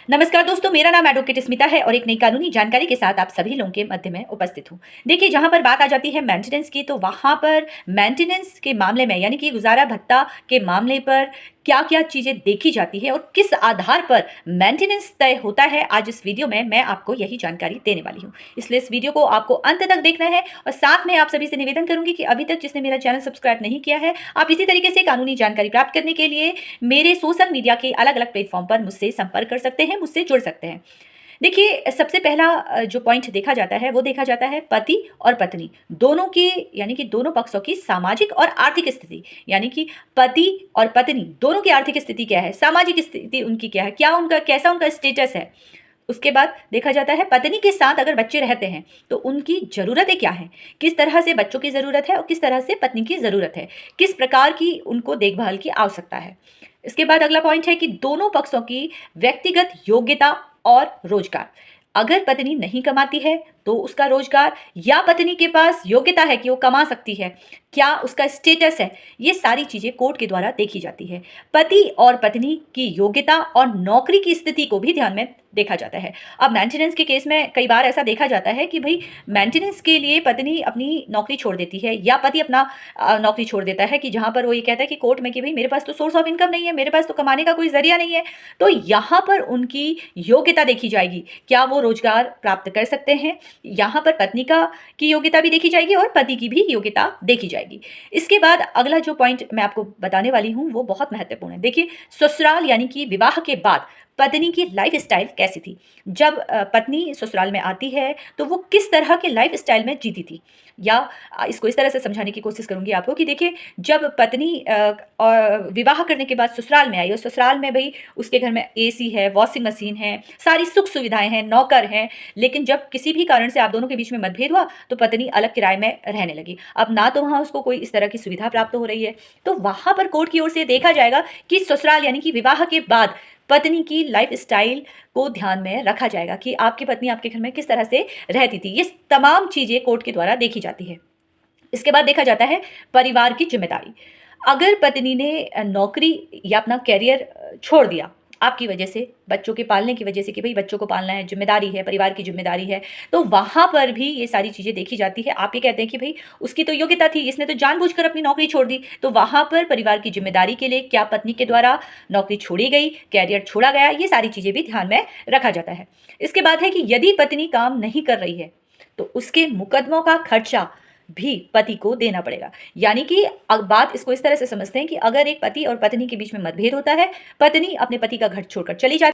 नमस्कार दोस्तों, मेरा नाम एडवोकेट स्मिता है और एक नई कानूनी जानकारी के साथ आप सभी लोगों के मध्य में उपस्थित हूँ। देखिए, जहाँ पर बात आ जाती है मेंटेनेंस की, तो वहाँ पर मेंटेनेंस के मामले में यानी कि गुजारा भत्ता के मामले पर क्या-क्या चीज़ें देखी जाती है और किस आधार पर मेंटेनेंस तय होता है, आज इस वीडियो में मैं आपको यही जानकारी देने वाली हूँ। इसलिए इस वीडियो को आपको अंत तक देखना है और साथ में आप सभी से निवेदन करूँगी कि अभी तक जिसने मेरा चैनल सब्सक्राइब नहीं किया है, आप इसी तरीके से कानूनी जानकारी प्राप्त करने के लिए मेरे सोशल मीडिया के अलग-अलग प्लेटफ़ॉर्म पर मुझसे संपर्क कर सकते हैं, मुझसे जुड़ सकते हैं। देखिए, सबसे पहला जो पॉइंट देखा जाता है, वो देखा जाता है पति और पत्नी दोनों की यानी कि दोनों पक्षों की सामाजिक और आर्थिक स्थिति। यानी कि पति और पत्नी दोनों की आर्थिक स्थिति क्या है, सामाजिक स्थिति उनकी क्या है, कैसा उनका स्टेटस है। उसके बाद देखा जाता है पत्नी के साथ अगर बच्चे रहते हैं, तो उनकी ज़रूरतें क्या हैं, किस तरह से बच्चों की ज़रूरत है और किस तरह से पत्नी की ज़रूरत है, किस प्रकार की उनको देखभाल की आवश्यकता है। इसके बाद अगला पॉइंट है कि दोनों पक्षों की व्यक्तिगत योग्यता और रोजगार। अगर पत्नी नहीं कमाती है तो उसका रोजगार, या पत्नी के पास योग्यता है कि वो कमा सकती है, क्या उसका स्टेटस है, ये सारी चीज़ें कोर्ट के द्वारा देखी जाती है। पति और पत्नी की योग्यता और नौकरी की स्थिति को भी ध्यान में देखा जाता है। अब मेंटेनेंस के केस में कई बार ऐसा देखा जाता है कि भाई मेंटेनेंस के लिए पत्नी अपनी नौकरी छोड़ देती है या पति अपना नौकरी छोड़ देता है, कि जहाँ पर वो ये कहता है कि कोर्ट में कि भाई मेरे पास तो सोर्स ऑफ इनकम नहीं है, मेरे पास तो कमाने का कोई ज़रिया नहीं है। तो यहाँ पर उनकी योग्यता देखी जाएगी, क्या वो रोजगार प्राप्त कर सकते हैं। यहाँ पर पत्नी की योग्यता भी देखी जाएगी और पति की भी योग्यता देखी जाएगी। इसके बाद अगला जो पॉइंट मैं आपको बताने वाली हूँ वो बहुत महत्वपूर्ण है। देखिए, ससुराल यानी कि विवाह के बाद पत्नी की लाइफ स्टाइल कैसी थी। जब पत्नी ससुराल में आती है तो वो किस तरह के लाइफ स्टाइल में जीती थी, या इसको इस तरह से समझाने की कोशिश करूंगी आपको कि देखिए, जब पत्नी विवाह करने के बाद ससुराल में आई और ससुराल में भाई उसके घर में एसी है, वॉशिंग मशीन है, सारी सुख सुविधाएं हैं, नौकर हैं, लेकिन जब किसी भी कारण से आप दोनों के बीच में मतभेद हुआ तो पत्नी अलग किराए में रहने लगी। अब ना तो वहाँ उसको कोई इस तरह की सुविधा प्राप्त हो रही है, तो वहाँ पर कोर्ट की ओर से देखा जाएगा कि ससुराल यानी कि विवाह के बाद पत्नी की लाइफ स्टाइल को ध्यान में रखा जाएगा कि आपकी पत्नी आपके घर में किस तरह से रहती थी। ये तमाम चीज़ें कोर्ट के द्वारा देखी जाती है। इसके बाद देखा जाता है परिवार की जिम्मेदारी। अगर पत्नी ने नौकरी या अपना करियर छोड़ दिया आपकी वजह से, बच्चों के पालने की वजह से, कि भाई बच्चों को पालना है, जिम्मेदारी है, परिवार की जिम्मेदारी है, तो वहाँ पर भी ये सारी चीज़ें देखी जाती है। आप ये कहते हैं कि भाई उसकी तो योग्यता थी, इसने तो जानबूझकर अपनी नौकरी छोड़ दी, तो वहाँ पर परिवार की जिम्मेदारी के लिए क्या पत्नी के द्वारा नौकरी छोड़ी गई, कैरियर छोड़ा गया, ये सारी चीज़ें भी ध्यान में रखा जाता है। इसके बाद है कि यदि पत्नी काम नहीं कर रही है तो उसके मुकदमों का खर्चा भी पति को देना पड़ेगा। यानी कि अब बात इसको इस तरह से समझते हैं कि अगर एक पति और पत्नी के बीच में मतभेद होता है, पत्नी अपने पति का घर छोड़कर चली जाती